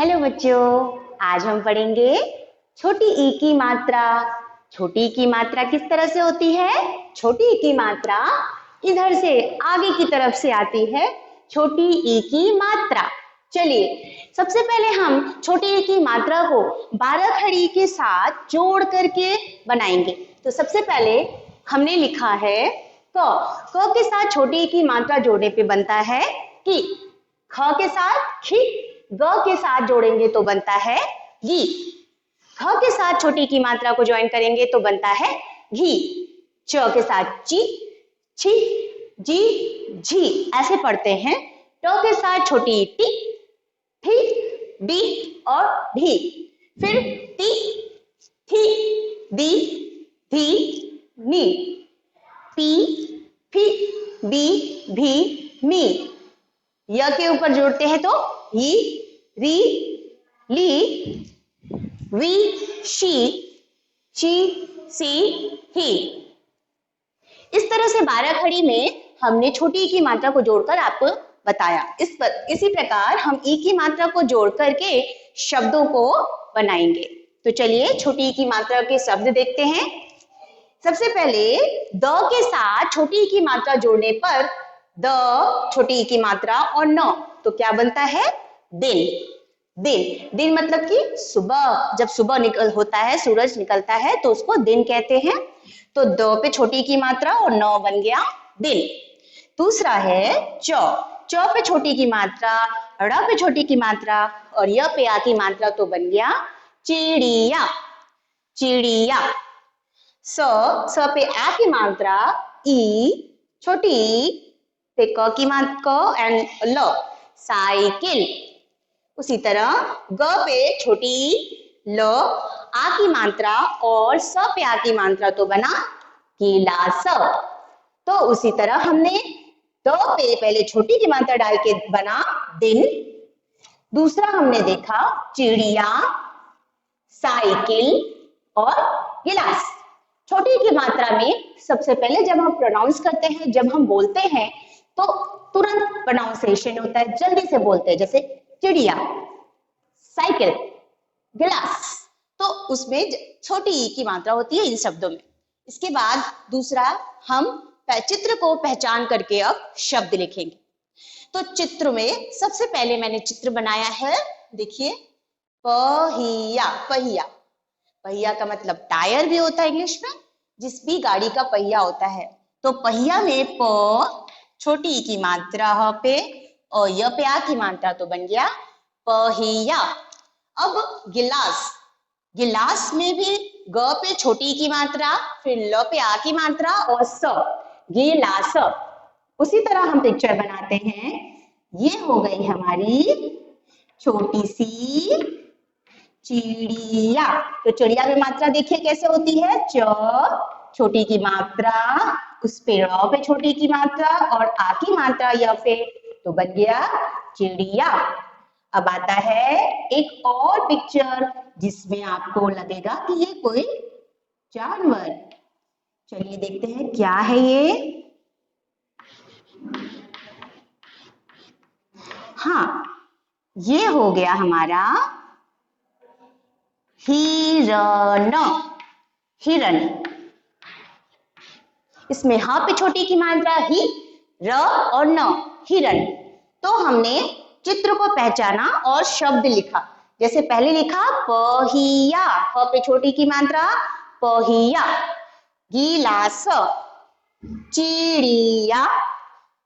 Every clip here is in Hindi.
हेलो बच्चों, आज हम पढ़ेंगे छोटी ई की मात्रा। छोटी ई की मात्रा किस तरह से होती है? छोटी ई की मात्रा इधर से आगे की तरफ से आती है। छोटी ई की मात्रा। चलिए सबसे पहले हम छोटी ई की मात्रा को 12 खड़ी के साथ जोड़ करके बनाएंगे। तो सबसे पहले हमने लिखा है क के साथ छोटी ई की मात्रा जोड़ने पे बनता है कि। ख के साथ खी, ग के साथ जोड़ेंगे तो बनता है गी। ख के साथ छोटी की मात्रा को ज्वाइन करेंगे तो बनता है घी। च के साथ ची, छी, जी, झी ऐसे पढ़ते हैं। ट के साथ छोटी टी, ठी, डी और ढी। फिर टी, थी, दी, धी, नी। पी, फी, बी, भी, मी। य के ऊपर जोड़ते हैं तो ही, री, ली, वी, शी, ची, सी, ही। इस तरह से 12 खड़ी में हमने छोटी ई की मात्रा को जोड़कर आपको बताया। इसी प्रकार हम ई की मात्रा को जोड़ करके शब्दों को बनाएंगे। तो चलिए छोटी ई की मात्रा के शब्द देखते हैं। सबसे पहले द के साथ छोटी ई की मात्रा जोड़ने पर द, छोटी ई की मात्रा और न, तो क्या बनता है? दिन। दिन, दिन मतलब कि सुबह। जब सुबह होता है, सूरज निकलता है तो उसको दिन कहते हैं। तो द पे छोटी ई की मात्रा और न बन गया दिन। दूसरा है च। च पे छोटी की मात्रा, ड़ पे छोटी की मात्रा और य पे आ की मात्रा तो बन गया चिड़िया। चिड़िया। स पे आ की मात्रा ई, छोटी ई पे क की मात्रा क एंड ल, साइकिल। उसी तरह ग पे छोटी ल, आ की मात्रा और स पे आ की मात्रा तो बना गिलास। तो उसी तरह हमने द पे पहले छोटी की मात्रा डाल के बना दिन। दूसरा हमने देखा चिड़िया, साइकिल और गिलास। छोटी की मात्रा में सबसे पहले जब हम प्रोनाउंस करते हैं, जब हम बोलते हैं तो तुरंत प्रोनाउंसिएशन होता है, जल्दी से बोलते हैं। जैसे चिड़िया, साइकिल, गिलास, तो उसमें छोटी ई की मात्रा होती है इन शब्दों में। इसके बाद दूसरा हम चित्र को पहचान करके अब शब्द लिखेंगे। तो चित्र में सबसे पहले मैंने चित्र बनाया है, देखिए पहिया। पहिया, पहिया का मतलब टायर भी होता है इंग्लिश में, जिस भी गाड़ी का पहिया होता है। तो पहिया में प, छोटी ई की मात्रा ह पे और य पे आ की मात्रा तो बन गया पहिया। अब गिलास, गिलास में भी ग पे छोटी ई की मात्रा, फिर ल पे आ की मात्रा और स, गिलास। उसी तरह हम पिक्चर बनाते हैं। ये हो गई हमारी छोटी सी चिड़िया। तो चिड़िया में मात्रा देखिए कैसे होती है, च, छोटी की मात्रा, उस पे र पे छोटी की मात्रा और आ की मात्रा य पे, तो बन गया चिड़िया। अब आता है एक और पिक्चर जिसमें आपको लगेगा कि ये कोई जानवर। चलिए देखते हैं क्या है ये। हाँ, ये हो गया हमारा हिरण। हिरण, इसमें ह पे छोटी की मात्रा ही, र और न, हिरण। तो हमने चित्र को पहचाना और शब्द लिखा। जैसे पहले लिखा पहिया, प पे छोटी की मात्रा पहिया, गिलास, चिड़िया,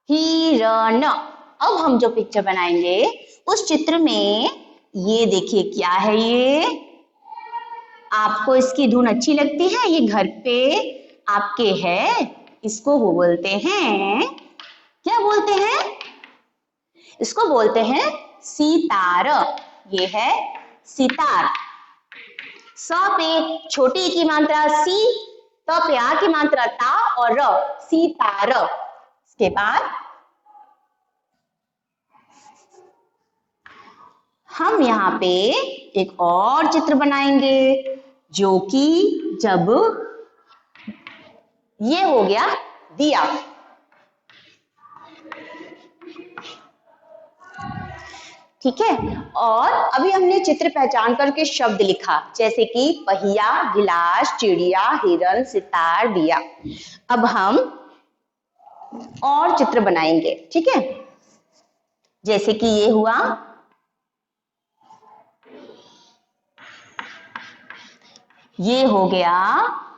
हिरण। अब हम जो पिक्चर बनाएंगे उस चित्र में ये देखिए क्या है ये। आपको इसकी धुन अच्छी लगती है? ये घर पे आपके है, इसको वो बोलते हैं, क्या बोलते हैं? इसको बोलते हैं सितार। ये है सितार। स पे छोटी की मात्रा सी, त पे आ की मात्रा ता और र, सितार। इसके बाद हम यहाँ पे एक और चित्र बनाएंगे, जो कि जब ये हो गया दिया। ठीक है। और अभी हमने चित्र पहचान करके शब्द लिखा, जैसे कि पहिया, गिलास, चिड़िया, हिरन, सितार, दिया। अब हम और चित्र बनाएंगे, ठीक है। जैसे कि ये हुआ, ये हो गया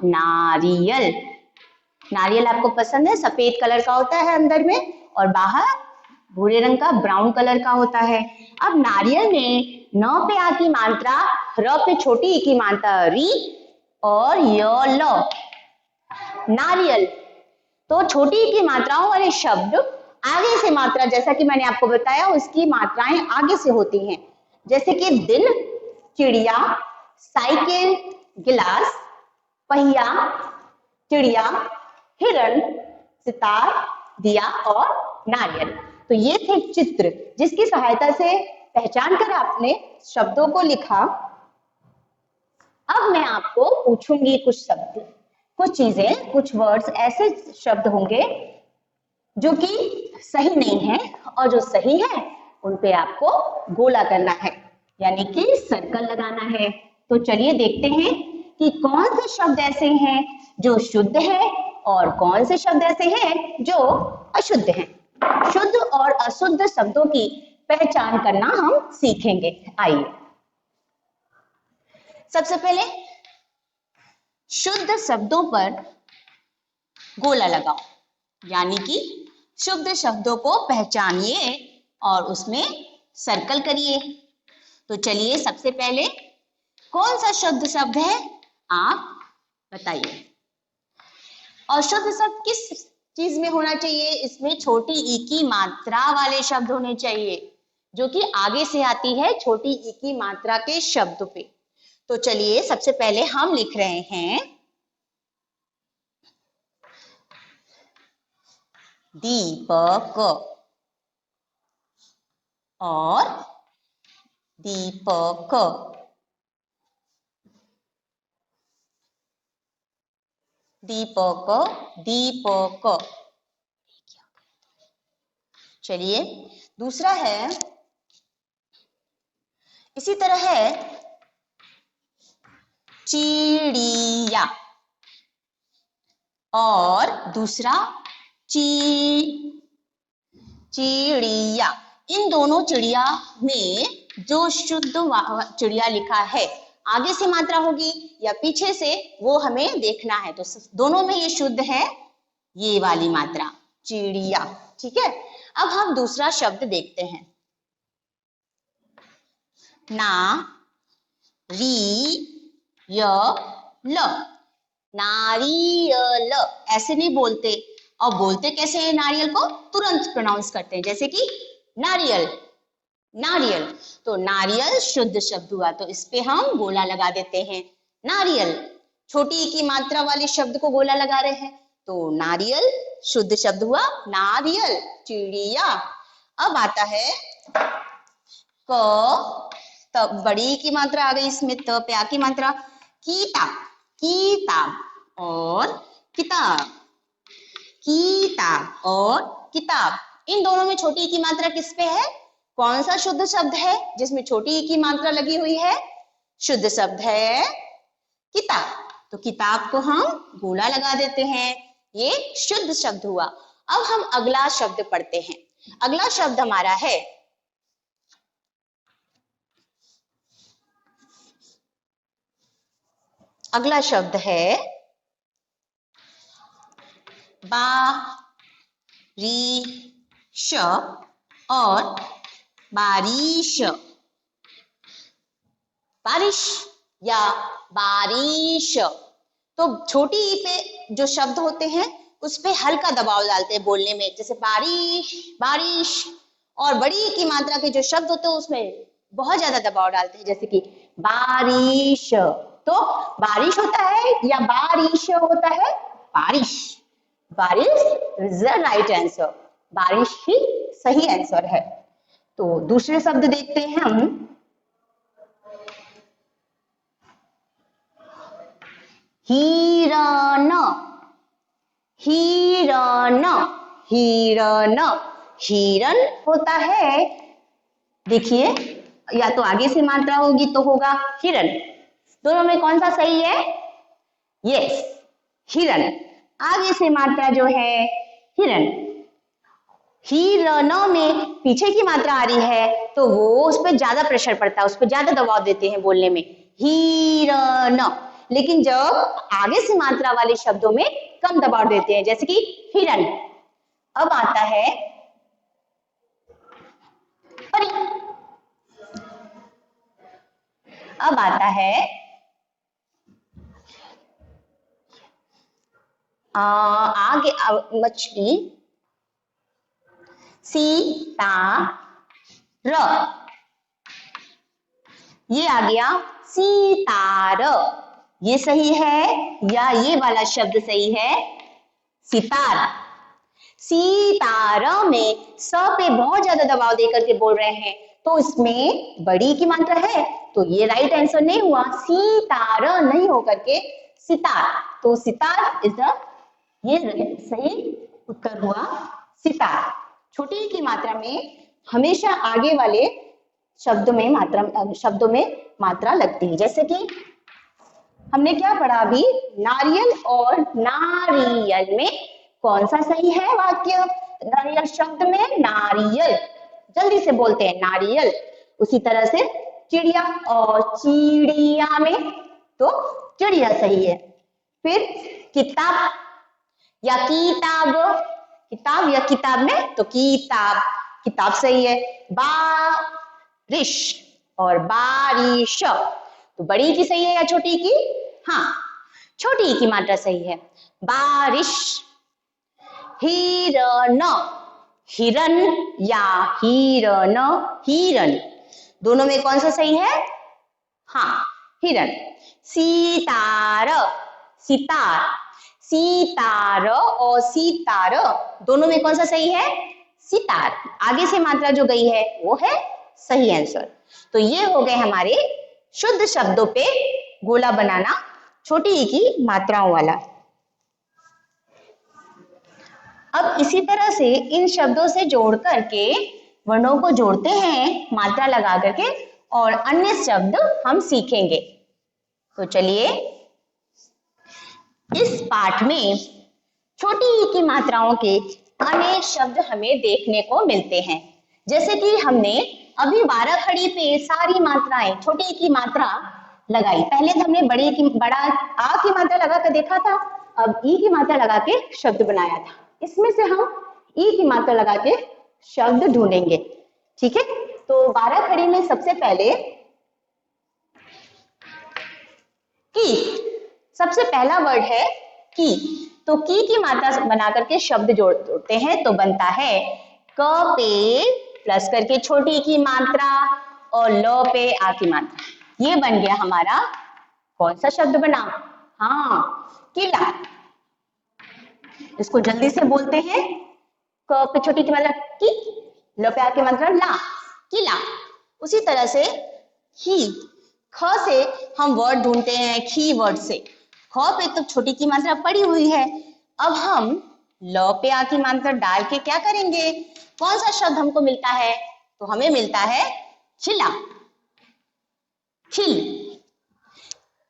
नारियल। नारियल आपको पसंद है, सफेद कलर का होता है अंदर में और बाहर भूरे रंग का ब्राउन कलर का होता है। अब नारियल में न पे आ की मात्रा, र पे छोटी ई की मात्रा री और य ल। नारियल। तो छोटी ई की मात्राओं वाले शब्द आगे से मात्रा, जैसा कि मैंने आपको बताया, उसकी मात्राएं आगे से होती हैं। जैसे कि दिन, चिड़िया, साइकिल, गिलास, पहिया, चिड़िया, हिरन, सितार, दिया और नारियल। तो ये थे चित्र जिसकी सहायता से पहचान कर आपने शब्दों को लिखा। अब मैं आपको पूछूंगी कुछ शब्द, कुछ चीजें, कुछ वर्ड्स, ऐसे शब्द होंगे जो कि सही नहीं है और जो सही है उन पे आपको गोला करना है, यानी कि सर्कल लगाना है। तो चलिए देखते हैं कि कौन से शब्द ऐसे हैं जो शुद्ध है और कौन से शब्द ऐसे हैं जो अशुद्ध हैं। शुद्ध और अशुद्ध शब्दों की पहचान करना हम सीखेंगे। आइए, सबसे पहले शुद्ध शब्दों पर गोला लगाओ, यानी कि शुद्ध शब्दों को पहचानिए और उसमें सर्कल करिए। तो चलिए, सबसे पहले कौन सा शुद्ध शब्द है आप बताइए। और शुद्ध शब्द किस चीज में होना चाहिए? इसमें छोटी ई की मात्रा वाले शब्द होने चाहिए, जो कि आगे से आती है छोटी ई की मात्रा के शब्द पे। तो चलिए, सबसे पहले हम लिख रहे हैं दीपक और दीपक। दीपक, दीपक। चलिए, दूसरा है, इसी तरह है चिड़िया और दूसरा चिड़िया। इन दोनों चिड़िया में जो शुद्ध चिड़िया लिखा है, आगे से मात्रा होगी या पीछे से, वो हमें देखना है। तो दोनों में ये शुद्ध है, ये वाली मात्रा, चिड़िया। ठीक है। अब हम दूसरा शब्द देखते हैं, ना री य ल। नारियल ऐसे नहीं बोलते, और बोलते कैसे हैं? नारियल को तुरंत प्रोनाउंस करते हैं, जैसे कि नारियल, नारियल। तो नारियल शुद्ध शब्द हुआ, तो इस पे हम गोला लगा देते हैं, नारियल। छोटी की मात्रा वाले शब्द को गोला लगा रहे हैं, तो नारियल शुद्ध शब्द हुआ, नारियल। चिड़िया। अब आता है क, तब बड़ी की मात्रा आ गई इसमें, त पे आ की मात्रा, किताब, किताब और किताब, किताब और किताब। इन दोनों में छोटी की मात्रा किस पे है? कौन सा शुद्ध शब्द है जिसमें छोटी की मात्रा लगी हुई है? शुद्ध शब्द है किताब। तो किताब को हम गोला लगा देते हैं, ये शुद्ध शब्द हुआ। अब हम अगला शब्द पढ़ते हैं। अगला शब्द हमारा है अगला शब्द है बारिश और बारिश। बारिश या बारिश। तो छोटी ई पे जो शब्द होते हैं उस पे हल्का दबाव डालते हैं बोलने में, जैसे बारिश, बारिश। और बड़ी ई की मात्रा के जो शब्द होते हैं उसमें बहुत ज्यादा दबाव डालते हैं, जैसे कि बारिश। तो बारिश होता है या बारिश होता है? बारिश। बारिश इज द राइट आंसर, बारिश ही सही आंसर है। तो दूसरे शब्द देखते हैं हम, हिरण, हिरण, हिरण। हिरण होता है देखिए, या तो आगे से मात्रा होगी तो होगा हिरण। दोनों में कौन सा सही है? यस, हिरण। आगे से मात्रा जो है हिरण। हिरण में पीछे की मात्रा आ रही है तो वो उस पर ज्यादा प्रेशर पड़ता है, उस पर ज्यादा दबाव देते हैं बोलने में, हिरण। लेकिन जब आगे से मात्रा वाले शब्दों में कम दबाव देते हैं, जैसे कि हिरण। अब आता है परी। अब आता है आगे मछली, सीता र। ये आ गया सितार। ये सही है या ये वाला शब्द सही है? सितार। सितार में स पे बहुत ज्यादा दबाव देकर के बोल रहे हैं तो इसमें बड़ी की मात्रा है, तो ये राइट आंसर नहीं हुआ। सितार नहीं होकर के सितार, तो सितार इज द ये सही उत्तर हुआ सितार। छोटी की मात्रा में हमेशा आगे वाले शब्दों में मात्रा लगती है। जैसे कि हमने क्या पढ़ा अभी, नारियल और नारियल में कौन सा सही है वाक्य? नारियल शब्द में नारियल, जल्दी से बोलते हैं नारियल। उसी तरह से चिड़िया और चिड़िया में तो चिड़िया सही है। फिर किताब या किताब, किताब या किताब में तो किताब, किताब सही है। बारिश और बारिश, तो बड़ी की सही है या छोटी की? हाँ, छोटी की मात्रा सही है। बारिश। हिरण, हिरण या हिरण, हिरण, दोनों में कौन सा सही है? हाँ, हिरण। सितार, सितार, सितार और सितार, दोनों में कौन सा सही है? सितार। आगे से मात्रा जो गई है वो है सही आंसर। तो ये हो गए हमारे शुद्ध शब्दों पे गोला बनाना, छोटी ई की मात्राओं वाला। अब इसी तरह से इन शब्दों से जोड़ करके वर्णों को जोड़ते हैं मात्रा लगा करके, और अन्य शब्द हम सीखेंगे। तो चलिए, इस पाठ में छोटी ई की मात्राओं के अनेक शब्द हमें देखने को मिलते हैं। जैसे कि हमने अभी 12 खड़ी पे सारी मात्राएं छोटी ई की मात्रा लगाई। पहले तो हमने बड़ा आ की मात्रा लगा कर देखा था, अब ई की मात्रा लगा के शब्द बनाया था। इसमें से हम ई की मात्रा लगा के शब्द ढूंढेंगे, ठीक है? तो 12 खड़ी में सबसे पहले की, सबसे पहला वर्ड है की। तो की मात्रा बना करके शब्द जोड़ते हैं तो बनता है क पे प्लस करके छोटी की मात्रा और ल पे आ की मात्रा। ये बन गया हमारा कौन सा शब्द बना? हाँ, किला। इसको जल्दी से बोलते हैं, क पे छोटी की मात्रा की, ल पे आ की मात्रा ला, किला। उसी तरह से ही, ख से हम वर्ड ढूंढते हैं खी वर्ड से। ख पे तो छोटी की मात्रा पड़ी हुई है, अब हम ल पे आ की मात्रा डाल के क्या करेंगे? कौन सा शब्द हमको मिलता है? तो हमें मिलता है खिला, खिल।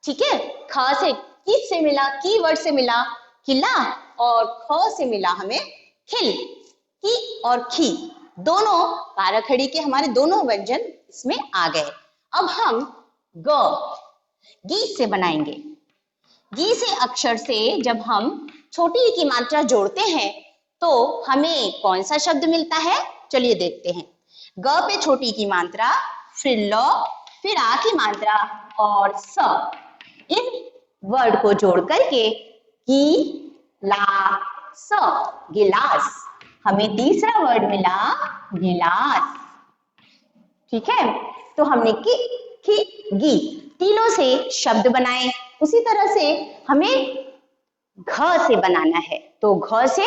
ठीक है, ख से किस से मिला? की वर्ड से मिला किला, और ख से मिला हमें खिल। की और खी दोनों बाराखड़ी के हमारे दोनों व्यंजन इसमें आ गए। अब हम गी से बनाएंगे। गी से अक्षर से जब हम छोटी ई की मात्रा जोड़ते हैं तो हमें कौन सा शब्द मिलता है? चलिए देखते हैं। ग पे छोटी की मात्रा, फिर ल, फिर आ की मात्रा और स। इन वर्ड को जोड़ करके गिलास, गिलास। हमें तीसरा वर्ड मिला गिलास। ठीक है, तो हमने की गी तीनों से शब्द बनाए। उसी तरह से हमें घ से बनाना है, तो घ से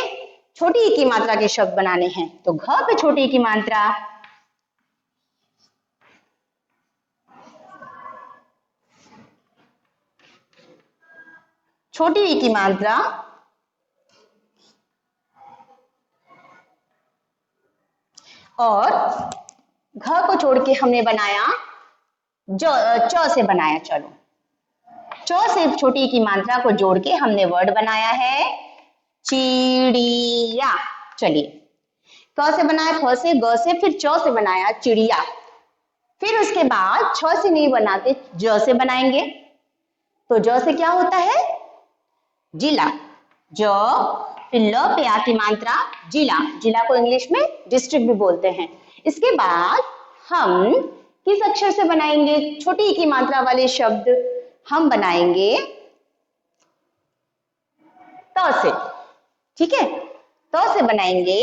छोटी ई की मात्रा के शब्द बनाने हैं। तो घ पे छोटी ई की मात्रा, छोटी ई की मात्रा और घ को छोड़ के हमने बनाया च से बनाया। चलो च से छोटी की मात्रा को जोड़ के हमने वर्ड बनाया है चिड़िया। चलिए क से बनाया, ख से, ग से, फिर च से बनाया चिड़िया। फिर उसके बाद छ से नहीं बनाते, ज से बनाएंगे। तो ज से क्या होता है? जिला। ज, फिर ल पे आ की मात्रा जिला। जिला को इंग्लिश में डिस्ट्रिक्ट भी बोलते हैं। इसके बाद हम किस अक्षर से बनाएंगे छोटी ई की मात्रा वाले शब्द? हम बनाएंगे त से। ठीक है, त से बनाएंगे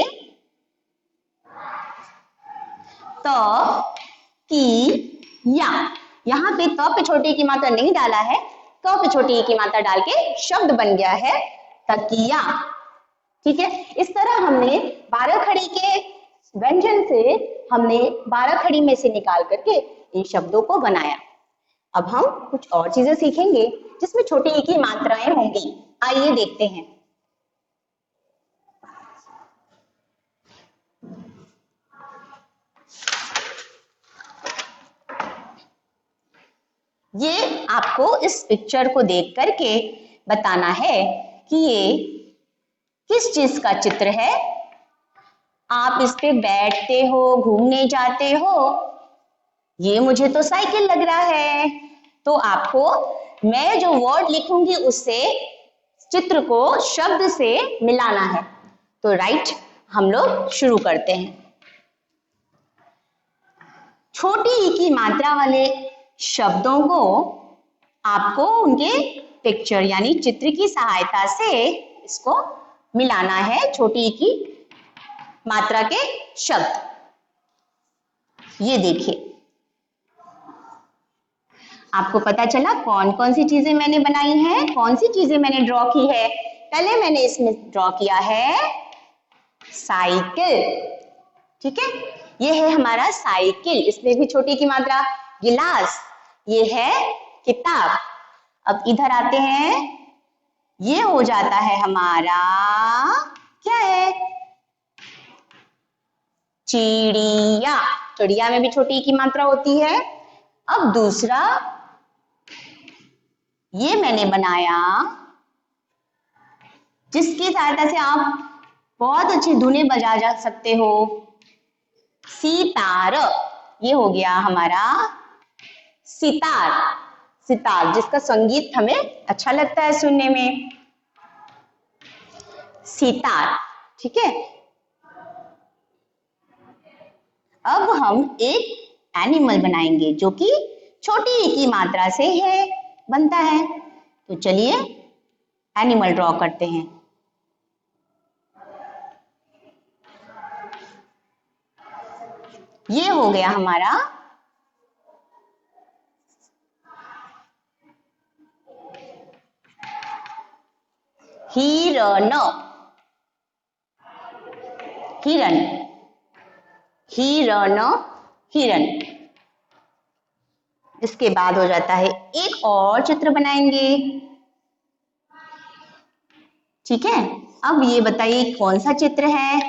त की या। यहाँ पे त पे छोटी की मात्रा नहीं डाला है, क पे छोटी की मात्रा डाल के शब्द बन गया है तकिया। ठीक है, इस तरह हमने 12 खड़ी के व्यंजन से हमने 12 खड़ी में से निकाल करके इन शब्दों को बनाया। अब हम कुछ और चीजें सीखेंगे जिसमें छोटी ई की मात्राएं होंगी। आइए देखते हैं। ये आपको इस पिक्चर को देख करके बताना है कि ये किस चीज का चित्र है। आप इस पे बैठते हो, घूमने जाते हो। ये मुझे तो साइकिल लग रहा है। तो आपको मैं जो वर्ड लिखूंगी उससे चित्र को शब्द से मिलाना है। तो राइट, हम लोग शुरू करते हैं। छोटी ई की मात्रा वाले शब्दों को आपको उनके पिक्चर यानी चित्र की सहायता से इसको मिलाना है, छोटी ई की मात्रा के शब्द। ये देखिए, आपको पता चला कौन कौन सी चीजें मैंने बनाई हैं, कौन सी चीजें मैंने ड्रॉ की है। पहले मैंने इसमें ड्रॉ किया है साइकिल। ठीक है, ये है हमारा साइकिल, इसमें भी छोटी की मात्रा। गिलास, ये है किताब। अब इधर आते हैं, ये हो जाता है हमारा क्या है? चिड़िया। चिड़िया में भी छोटी की मात्रा होती है। अब दूसरा ये मैंने बनाया जिसकी सहायता से आप बहुत अच्छी धुनें बजा जा सकते हो, सितार। ये हो गया हमारा सितार। सितार जिसका संगीत हमें अच्छा लगता है सुनने में, सितार। ठीक है, अब हम एक एनिमल बनाएंगे जो कि छोटी ई की मात्रा से है बनता है। तो चलिए एनिमल ड्रॉ करते हैं। ये हो गया हमारा हिरण। हिरण, हिरण, हिरण। इसके बाद हो जाता है एक और चित्र बनाएंगे। ठीक है, अब ये बताइए कौन सा चित्र है?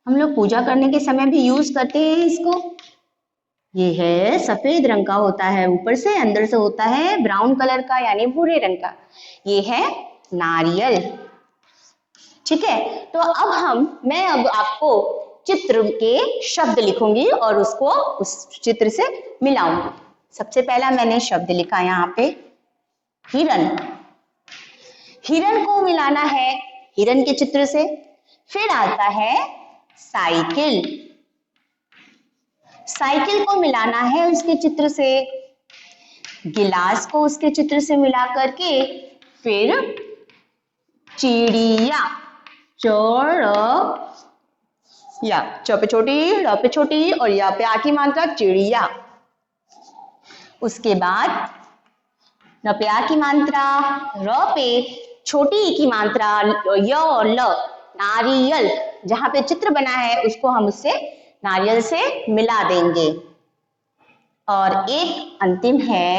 हम लोग पूजा करने के समय भी यूज करते हैं इसको। ये है सफेद रंग का होता है ऊपर से, अंदर से होता है ब्राउन कलर का यानी भूरे रंग का। ये है नारियल। ठीक है, तो अब मैं आपको चित्र के शब्द लिखूंगी और उसको उस चित्र से मिलाऊंगी। सबसे पहला मैंने शब्द लिखा यहाँ पे हिरण। हिरण को मिलाना है हिरण के चित्र से। फिर आता है साइकिल। साइकिल को मिलाना है उसके चित्र से। गिलास को उसके चित्र से मिला करके फिर चिड़िया, या च पे छोटी, र पे छोटी और या पे आ की मात्रा चिड़िया। उसके बाद न पे आ की मात्रा, र पे छोटी ई की मात्रा, य और ल, नारियल। जहां पे चित्र बना है उसको हम उससे नारियल से मिला देंगे। और एक अंतिम है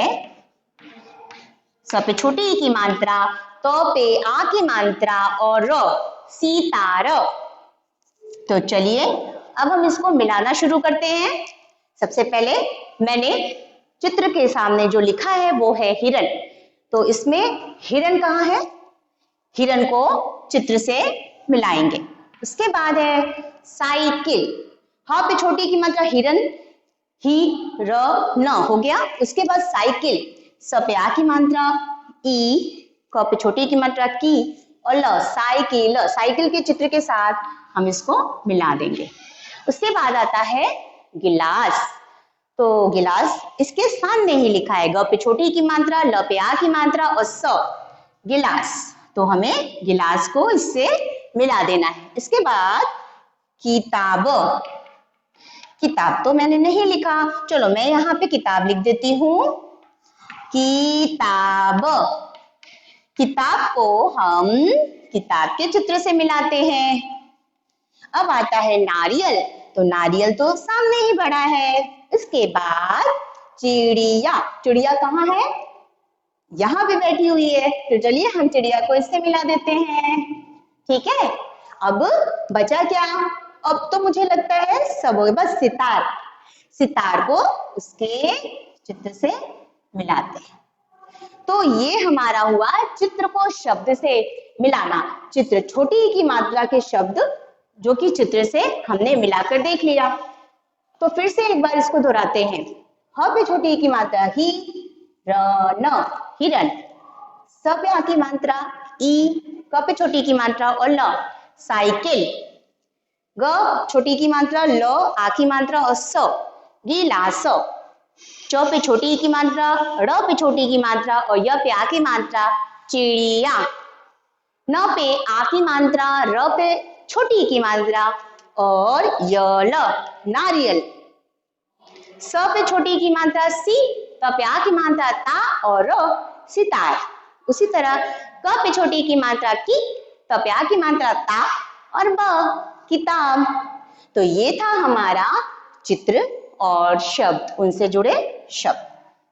स पे छोटी ई की मात्रा, तो पे आ की मात्रा और र, सितार। तो चलिए अब हम इसको मिलाना शुरू करते हैं। सबसे पहले मैंने चित्र के सामने जो लिखा है वो है हिरन, तो इसमें हिरन कहाँ है, हिरन को चित्र से मिलाएंगे। उसके बाद है साइकिल, हाँ पे छोटी की मात्रा हिरन, ही र न हो गया। उसके बाद साइकिल, स पे आ की मात्रा ई, क पे छोटी की मात्रा की और ल, साइकिल, साइकिल के चित्र के साथ हम इसको मिला देंगे। उसके बाद आता है गिलास, तो गिलास इसके सामने ही लिखा है, ग पे छोटी की मात्रा, ल पे आ की मात्रा और स, गिलास, तो हमें गिलास को इससे मिला देना है। इसके बाद किताब, किताब तो मैंने नहीं लिखा, चलो मैं यहाँ पे किताब लिख देती हूँ। किताब, किताब को हम किताब के चित्र से मिलाते हैं। अब आता है नारियल, तो नारियल तो सामने ही बड़ा है। इसके बाद चिड़िया, चिड़िया कहाँ है, यहाँ पे बैठी हुई है, तो चलिए हम चिड़िया को इससे मिला देते हैं। ठीक है, अब बचा क्या, अब तो मुझे लगता है सब बस सितार, सितार को उसके चित्र से मिलाते हैं। तो ये हमारा हुआ चित्र को शब्द से मिलाना। चित्र छोटी की मात्रा के शब्द जो कि चित्र से हमने मिलाकर देख लिया। तो फिर से एक बार इसको दोहराते हैं। ह पे छोटी की मात्रा ही, र न हिरन, स पे आ की मात्रा ई, क पे छोटी की मात्रा और ल, साइकिल, ग छोटी की मात्रा ल, आ की मात्रा और स, गिलास, च पे छोटी की मात्रा, र पे छोटी की मात्रा और य पे आ की मात्रा, चिड़िया, न पे आ की मात्रा, र पे छोटी की मात्रा और य ल, नारियल, स पे छोटी की मात्रा सी, त पे आ की मात्रा ता और र, सितार। उसी तरह क पे छोटी की मात्रा की, त पे आ की मात्रा ता और ब, किताब। तो ये था हमारा चित्र और शब्द, उनसे जुड़े शब्द।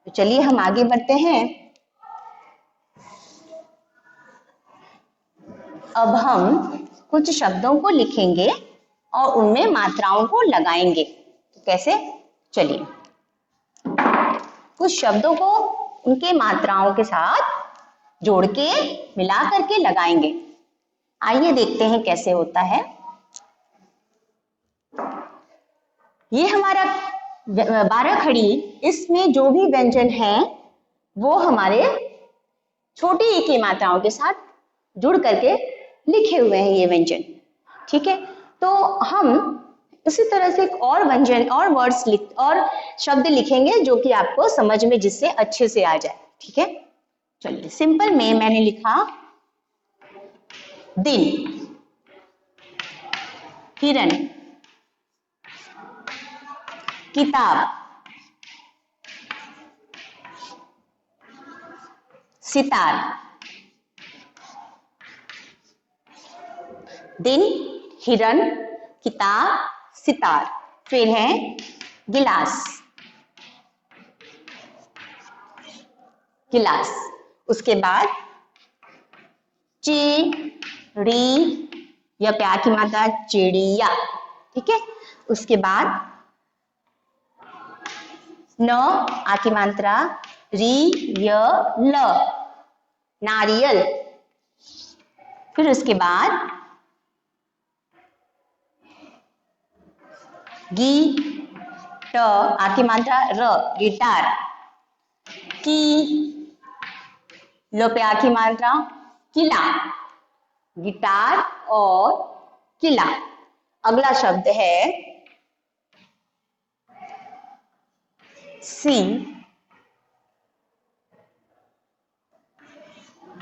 तो चलिए हम आगे बढ़ते हैं। अब हम कुछ शब्दों को लिखेंगे और उनमें मात्राओं को लगाएंगे। तो कैसे, चलिए कुछ शब्दों को उनके मात्राओं के साथ जोड़ के मिला करके लगाएंगे। आइए देखते हैं कैसे होता है। ये हमारा 12 खड़ी, इसमें जो भी व्यंजन है वो हमारे छोटी ई की मात्राओं के साथ जुड़ करके लिखे हुए हैं ये व्यंजन। ठीक है, तो हम इसी तरह से एक और व्यंजन और वर्ड्स और शब्द लिखेंगे जो कि आपको समझ में जिससे अच्छे से आ जाए। ठीक है, चलिए सिंपल में मैंने लिखा दिन, हिरन, किताब, सितार, दिन, हिरन, किताब, सितार। फिर है गिलास, गिलास। उसके बाद चिड़ी, या प्यार की मात्रा चिड़िया। ठीक है, उसके बाद न आ की मात्रा री य ल, नारियल। फिर उसके बाद गी ट आ की मात्रा र, गिटार। की लो पे आ की मात्रा किला, गिटार और किला। अगला शब्द है सी,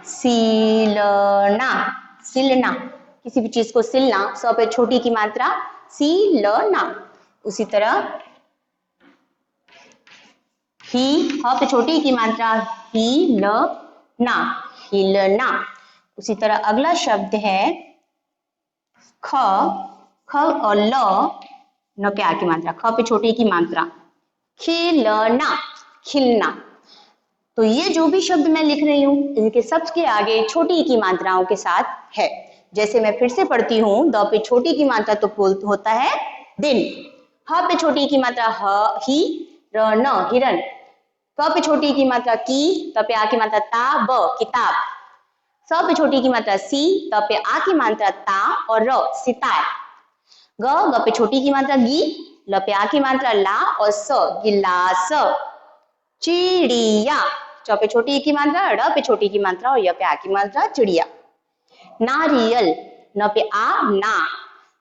सिलना, सिलना, किसी भी चीज को सिलना, स पे छोटी की मात्रा सिलना। उसी तरह ही, ह पे छोटी की मात्रा ही ल ना, हिलना। उसी तरह अगला शब्द है ख, ख और ल, न पे आ की मात्रा, ख पे छोटी की मात्रा खिलना, खिलना। तो ये जो भी शब्द मैं लिख रही हूँ इनके सबके आगे छोटी की मात्राओं के साथ है। जैसे मैं फिर से पढ़ती हूँ, द पे छोटी की मात्रा तो होता है दिन। ह पे छोटी की मात्रा ह ही र न हिरन। क पे छोटी की मात्रा की, त पे आ की मात्रा ता ब किताब। स पे छोटी की मात्रा सी, त पे आ की मात्रा ता और र सितार। ग पे छोटी की मात्रा गी, ल पे आ की मात्रा ला और स गिलास। चिड़िया, च पे छोटी की मात्रा, ड़ पे छोटी की मात्रा और य पे आ की मात्रा चिड़िया। नारियल, न पे आ ना,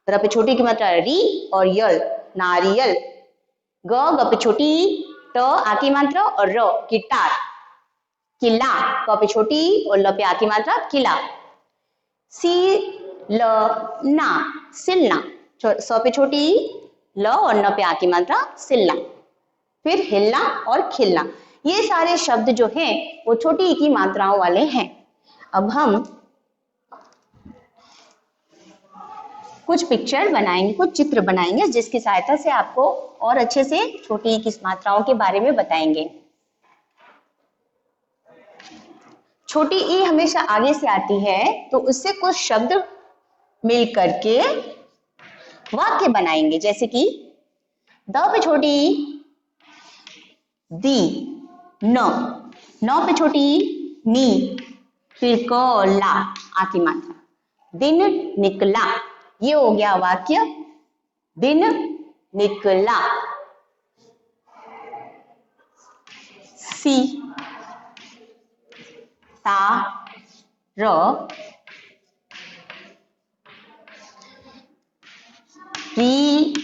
र पे छोटी की मात्रा री और यल नारियल। ग पे छोटी त आ की मात्रा और र गिटार। किला, क पे छोटी और ल पे आ की मात्रा किला। सी ल ना सिलना, स पे छोटी ल और न पे आ की मात्रा सिलना। फिर हिलना और खिलना। ये सारे शब्द जो हैं वो छोटी ई की मात्राओं वाले हैं। अब हम कुछ पिक्चर बनाएंगे, कुछ चित्र बनाएंगे जिसकी सहायता से आपको और अच्छे से छोटी ई की मात्राओं के बारे में बताएंगे। छोटी ई हमेशा आगे से आती है तो उससे कुछ शब्द मिल करके वाक्य बनाएंगे, जैसे कि द पे छोटी दी, न पे छोटी नी, फिर क ला आ की मात्रा। दिन निकला, ये हो गया वाक्य दिन निकला। सी ता र री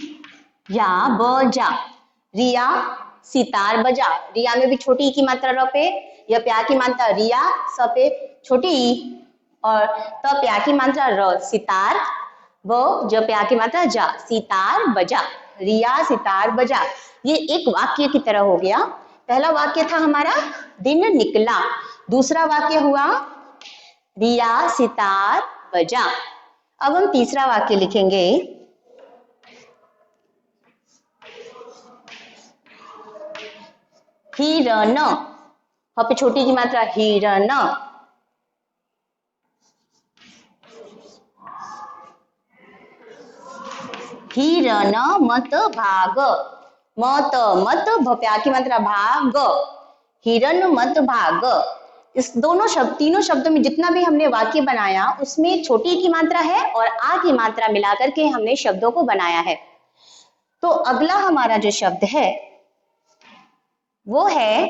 या बजा, रिया सितार बजा। रिया में भी छोटी ई की मात्रा र पे, य पे आ की मात्रा रिया, स पे छोटी ई और त पे आ की मात्रा र सितार, ब ज पे आ की मात्रा जा सितार बजा। रिया सितार बजा, ये एक वाक्य की तरह हो गया। पहला वाक्य था हमारा दिन निकला, दूसरा वाक्य हुआ रिया सितार बजा। अब हम तीसरा वाक्य लिखेंगे। हिरन, ह पे छोटी की मात्रा हिरन। हिरन मत भाग, मत मत भ पे आ की मात्रा भाग, हिरन मत भाग। इस दोनों शब्द, तीनों शब्दों में जितना भी हमने वाक्य बनाया उसमें छोटी की मात्रा है और आ की मात्रा मिलाकर के हमने शब्दों को बनाया है। तो अगला हमारा जो शब्द है वो है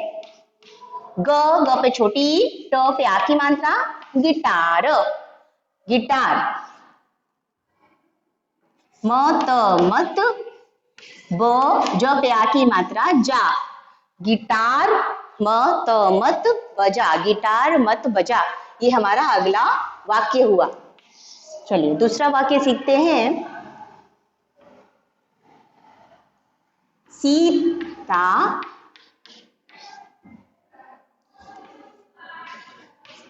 ग पे छोटी, ट पे आ की मात्रा गिटार, गिटार। मत मत, ब ज पे आ की मात्रा जा, गिटार मत मत बजा, गिटार मत बजा। ये हमारा अगला वाक्य हुआ। चलिए दूसरा वाक्य सीखते हैं। सीता,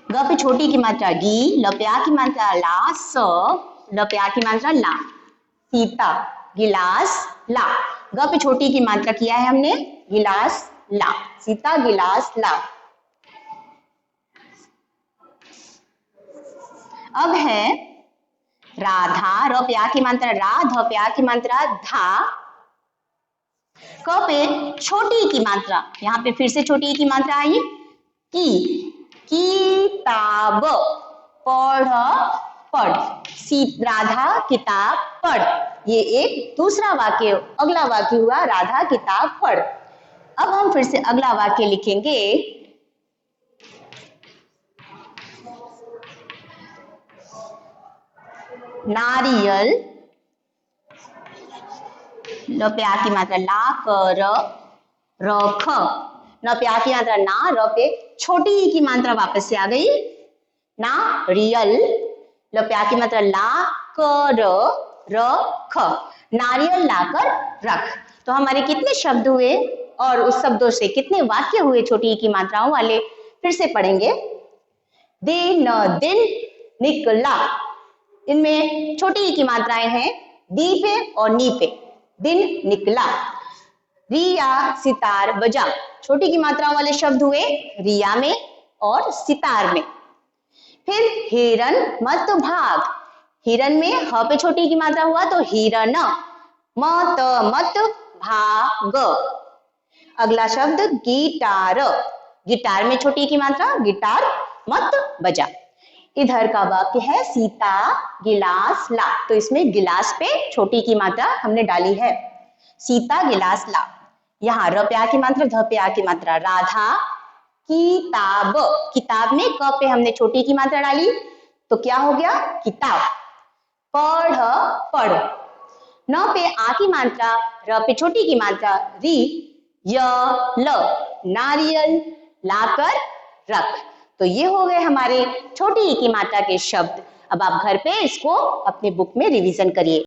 ग पे छोटी की मात्रा गी, ल पे आ की मात्रा ला, स ल पे आ की मात्रा ला, सीता गिलास ला। ग पे छोटी की मात्रा किया है हमने गिलास ला, सीता गिलास ला। अब है राधा, र पे आ की मात्रा रा, ध पे आ की मात्रा धा, क पे छोटी की मात्रा, यहाँ पे फिर से छोटी की मात्रा आई की, किताब पढ़ पढ़, राधा किताब पढ़। ये एक दूसरा वाक्य, अगला वाक्य हुआ राधा किताब पढ़। अब हम फिर से अगला वाक्य लिखेंगे। नारियल, ल पे आ की मात्रा ला, कर रख, न पे आ की मात्रा ना, र पे छोटी ई की मात्रा वापस से आ गई ना, रियल, ल पे आ की मात्रा ला कर रख, नारियल लाकर रख। तो हमारे कितने शब्द हुए और उस शब्दों से कितने वाक्य हुए छोटी ई की मात्राओं वाले, फिर से पढ़ेंगे। दिन दिन निकला, इनमें छोटी ई की मात्राएं हैं दी पे और नी पे। दिन निकला। रिया सितार बजा, छोटी की मात्राओं वाले शब्द हुए रिया में और सितार में। फिर हिरन मत भाग, हिरन में ह पे छोटी की मात्रा हुआ तो हिरन, मत मत भाग। अगला शब्द गिटार। गिटार में छोटी की मात्रा, गिटार मत बजा। इधर का वाक्य है सीता गिलास ला, तो इसमें गिलास पे छोटी की मात्रा हमने डाली है, सीता गिलास ला। यहाँ र पे आ की मात्रा, ध पे आ की मात्रा, राधा किताब। किताब में क पे हमने छोटी की मात्रा डाली तो क्या हो गया, किताब। पढ़ पढ़। न पे आ की मात्रा, र पे छोटी की मात्रा, री, य ल, नारियल, लाकर रख। तो ये हो गए हमारे छोटी ई की मात्रा के शब्द। अब आप घर पे इसको अपनी बुक में रिवीजन करिए।